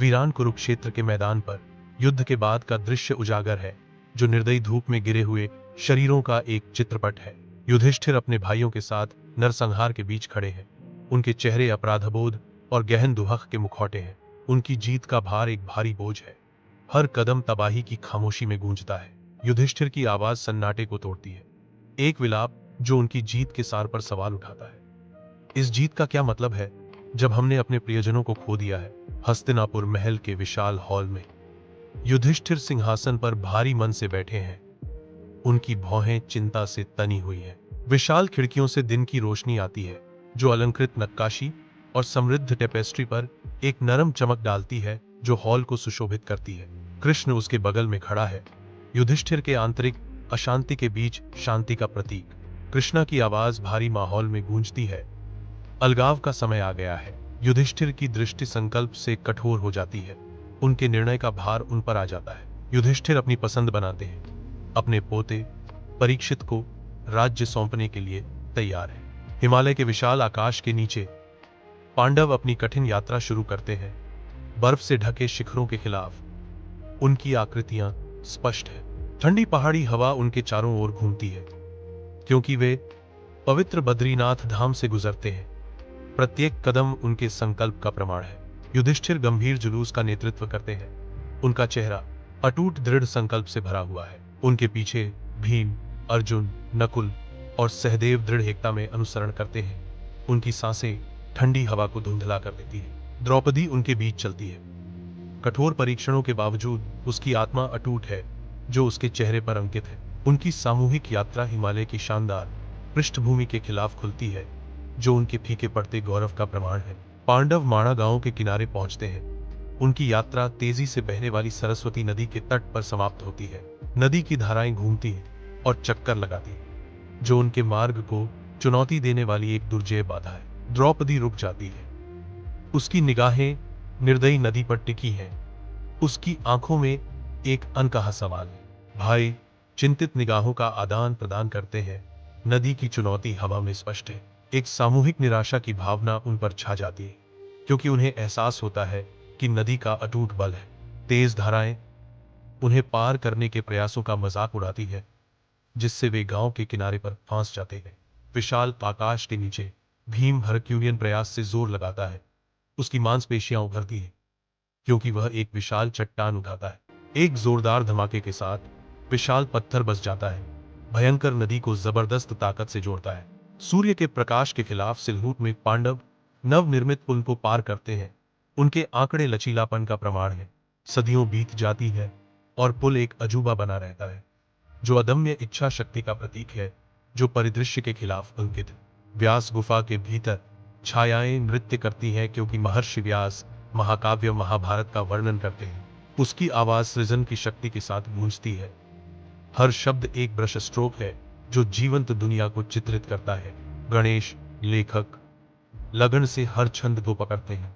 वीरान कुरुक्षेत्र के मैदान पर युद्ध के बाद का दृश्य उजागर है, जो निर्दयी धूप में गिरे हुए शरीरों का एक चित्रपट है। युधिष्ठिर अपने भाइयों के साथ नरसंहार के बीच खड़े हैं। उनके चेहरे अपराधबोध और गहन दुहक के मुखौटे हैं। उनकी जीत का भार एक भारी बोझ है। हर कदम तबाही की खामोशी में गूंजता है। युधिष्ठिर की आवाज सन्नाटे को तोड़ती है, एक विलाप जो उनकी जीत के सार पर सवाल उठाता है। इस जीत का क्या मतलब है जब हमने अपने प्रियजनों को खो दिया है? हस्तिनापुर महल के विशाल हॉल में युधिष्ठिर सिंहासन पर भारी मन से बैठे हैं। उनकी भौहें चिंता से तनी हुई हैं। विशाल खिड़कियों से दिन की रोशनी आती है, जो अलंकृत नक्काशी और समृद्ध टेपेस्ट्री पर एक नरम चमक डालती है, जो हॉल को सुशोभित करती है। कृष्ण उसके बगल में खड़ा है, युधिष्ठिर के आंतरिक अशांति के बीच शांति का प्रतीक। कृष्णा की आवाज भारी माहौल में गूंजती है। अलगाव का समय आ गया है। युधिष्ठिर की दृष्टि संकल्प से कठोर हो जाती है। उनके निर्णय का भार उन पर आ जाता है। युधिष्ठिर अपनी पसंद बनाते हैं। अपने पोते परीक्षित को राज्य सौंपने के लिए तैयार है। हिमालय के विशाल आकाश के नीचे पांडव अपनी कठिन यात्रा शुरू करते हैं। बर्फ से ढके शिखरों के खिलाफ उनकी आकृतियां स्पष्ट है। ठंडी पहाड़ी हवा उनके चारों ओर घूमती है, क्योंकि वे पवित्र बद्रीनाथ धाम से गुजरते हैं। प्रत्येक कदम उनके संकल्प का प्रमाण है। युधिष्ठिर गंभीर जुलूस का नेतृत्व करते हैं। उनका चेहरा अटूट दृढ़ संकल्प से भरा हुआ है। उनके पीछे भीम, अर्जुन, नकुल और सहदेव दृढ़ एकता में अनुसरण करते हैं। उनकी सांसें ठंडी हवा को धुंधला कर देती है। द्रौपदी उनके बीच चलती है। कठोर परीक्षणों के बावजूद उसकी आत्मा अटूट है, जो उसके चेहरे पर अंकित है। उनकी सामूहिक यात्रा हिमालय की शानदार पृष्ठभूमि के खिलाफ खुलती है, जो उनके फीके पड़ते गौरव का प्रमाण है। पांडव माणा गांव के किनारे पहुंचते हैं। उनकी यात्रा तेजी से बहने वाली सरस्वती नदी के तट पर समाप्त होती है। नदी की धाराएं घूमती हैं और चक्कर लगाती हैं, जो उनके मार्ग को चुनौती देने वाली एक दुर्जेय बाधा है। द्रौपदी रुक जाती है। उसकी निगाहें निर्दयी नदी पर टिकी हैं। उसकी आंखों में एक अनकहा सवाल है। भाई चिंतित निगाहों का आदान प्रदान करते हैं। नदी की चुनौती हवा में स्पष्ट है। एक सामूहिक निराशा की भावना उन पर छा जाती है, क्योंकि उन्हें एहसास होता है कि नदी का अटूट बल है। तेज धाराएं उन्हें पार करने के प्रयासों का मजाक उड़ाती है, जिससे वे गांव के किनारे पर फंस जाते हैं। विशाल आकाश के नीचे भीम हरक्यूलियन प्रयास से जोर लगाता है। उसकी मांसपेशियां उभरती हैं, क्योंकि वह एक विशाल चट्टान उठाता है। एक जोरदार धमाके के साथ विशाल पत्थर बस जाता है, भयंकर नदी को जबरदस्त ताकत से जोड़ता है। सूर्य के प्रकाश के खिलाफ सिलहूट में पांडव नवनिर्मित पुल को पार करते हैं। उनके आंकड़े लचीलापन का प्रमाण है। सदियों बीत जाती है और पुल एक अजूबा बना रहता है, जो अदम्य इच्छा शक्ति का प्रतीक है, जो परिदृश्य के खिलाफ अंकित है। व्यास गुफा के भीतर छायाएं नृत्य करती हैं, क्योंकि महर्षि व्यास महाकाव्य महाभारत का वर्णन करते हैं। उसकी आवाज सृजन की शक्ति के साथ गूंजती है। हर शब्द एक ब्रश स्ट्रोक है, जो जीवंत दुनिया को चित्रित करता है। गणेश लेखक लगन से हर छंद को पकड़ते हैं।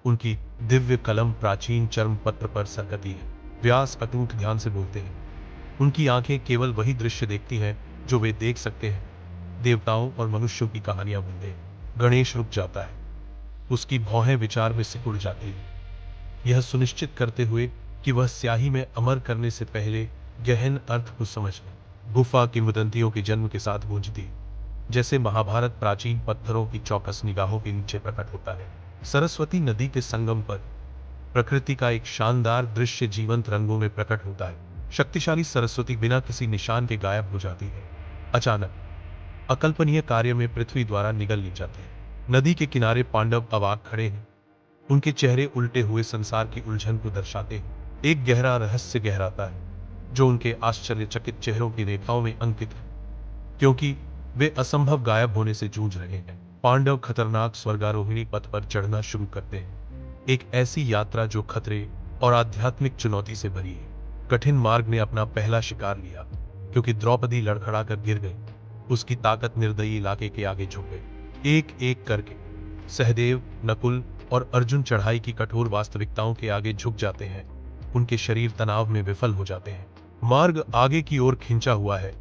उनकी दिव्य कलम प्राचीन चर्म पत्र पर सरकती है। व्यास अटूट ध्यान से बोलते हैं। उनकी आंखें केवल वही दृश्य देखती हैं जो वे देख सकते हैं। देवताओं और मनुष्यों की कहानियां बुनते हैं। गणेश रुक जाता है। उसकी भौहें विचार में सिकुड़ जाती हैं, यह सुनिश्चित करते हुए कि वह स्याही में अमर करने से पहले गहन अर्थ को समझ ले। गुफा किंवदंतियों के जन्म के साथ गूंजती, जैसे महाभारत प्राचीन पत्थरों की चौकस निगाहों के नीचे प्रकट होता है। सरस्वती नदी के संगम पर प्रकृति का एक शानदार दृश्य जीवंत रंगों में प्रकट होता है। शक्तिशाली सरस्वती बिना किसी निशान के गायब हो जाती है। अचानक अकल्पनीय कार्य में पृथ्वी द्वारा निगल ली जाती है। नदी के किनारे पांडव अवाक खड़े हैं। उनके चेहरे उल्टे हुए संसार की उलझन को दर्शाते हैं। एक गहरा रहस्य गहराता है, जो उनके आश्चर्यचकित चेहरों की रेखाओं में अंकित है, क्योंकि वे असंभव गायब होने से जूझ रहे हैं। पांडव खतरनाक स्वर्गारोहिणी पथ पर चढ़ना शुरू करते हैं। एक ऐसी यात्रा जो खतरे और आध्यात्मिक चुनौती से भरी है। कठिन मार्ग ने अपना पहला शिकार लिया, क्योंकि द्रौपदी लड़खड़ा कर गिर गई। उसकी ताकत निर्दयी इलाके के आगे झुक गई। एक एक करके सहदेव, नकुल और अर्जुन चढ़ाई की कठोर वास्तविकताओं के आगे झुक जाते हैं। उनके शरीर तनाव में विफल हो जाते हैं। मार्ग आगे की ओर खिंचा हुआ है,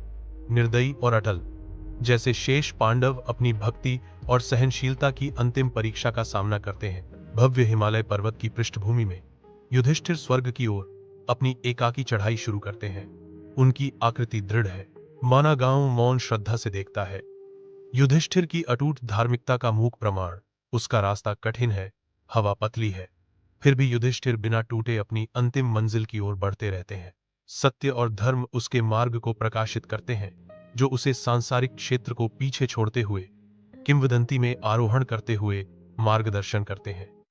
निर्दयी और अटल, जैसे शेष पांडव अपनी भक्ति और सहनशीलता की अंतिम परीक्षा का सामना करते हैं। भव्य हिमालय पर्वत की पृष्ठभूमि में युधिष्ठिर स्वर्ग की ओर अपनी एकाकी चढ़ाई शुरू करते हैं। उनकी आकृति दृढ़ है, माना गांव मौन श्रद्धा से देखता है। युधिष्ठिर की अटूट धार्मिकता का मूक प्रमाण। उसका रास्ता कठिन है, हवा पतली है, फिर भी युधिष्ठिर बिना टूटे अपनी अंतिम मंजिल की ओर बढ़ते रहते हैं। सत्य और धर्म उसके मार्ग को प्रकाशित करते हैं, जो उसे सांसारिक क्षेत्र को पीछे छोड़ते हुए किंवदंती में आरोहण करते हुए मार्गदर्शन करते हैं।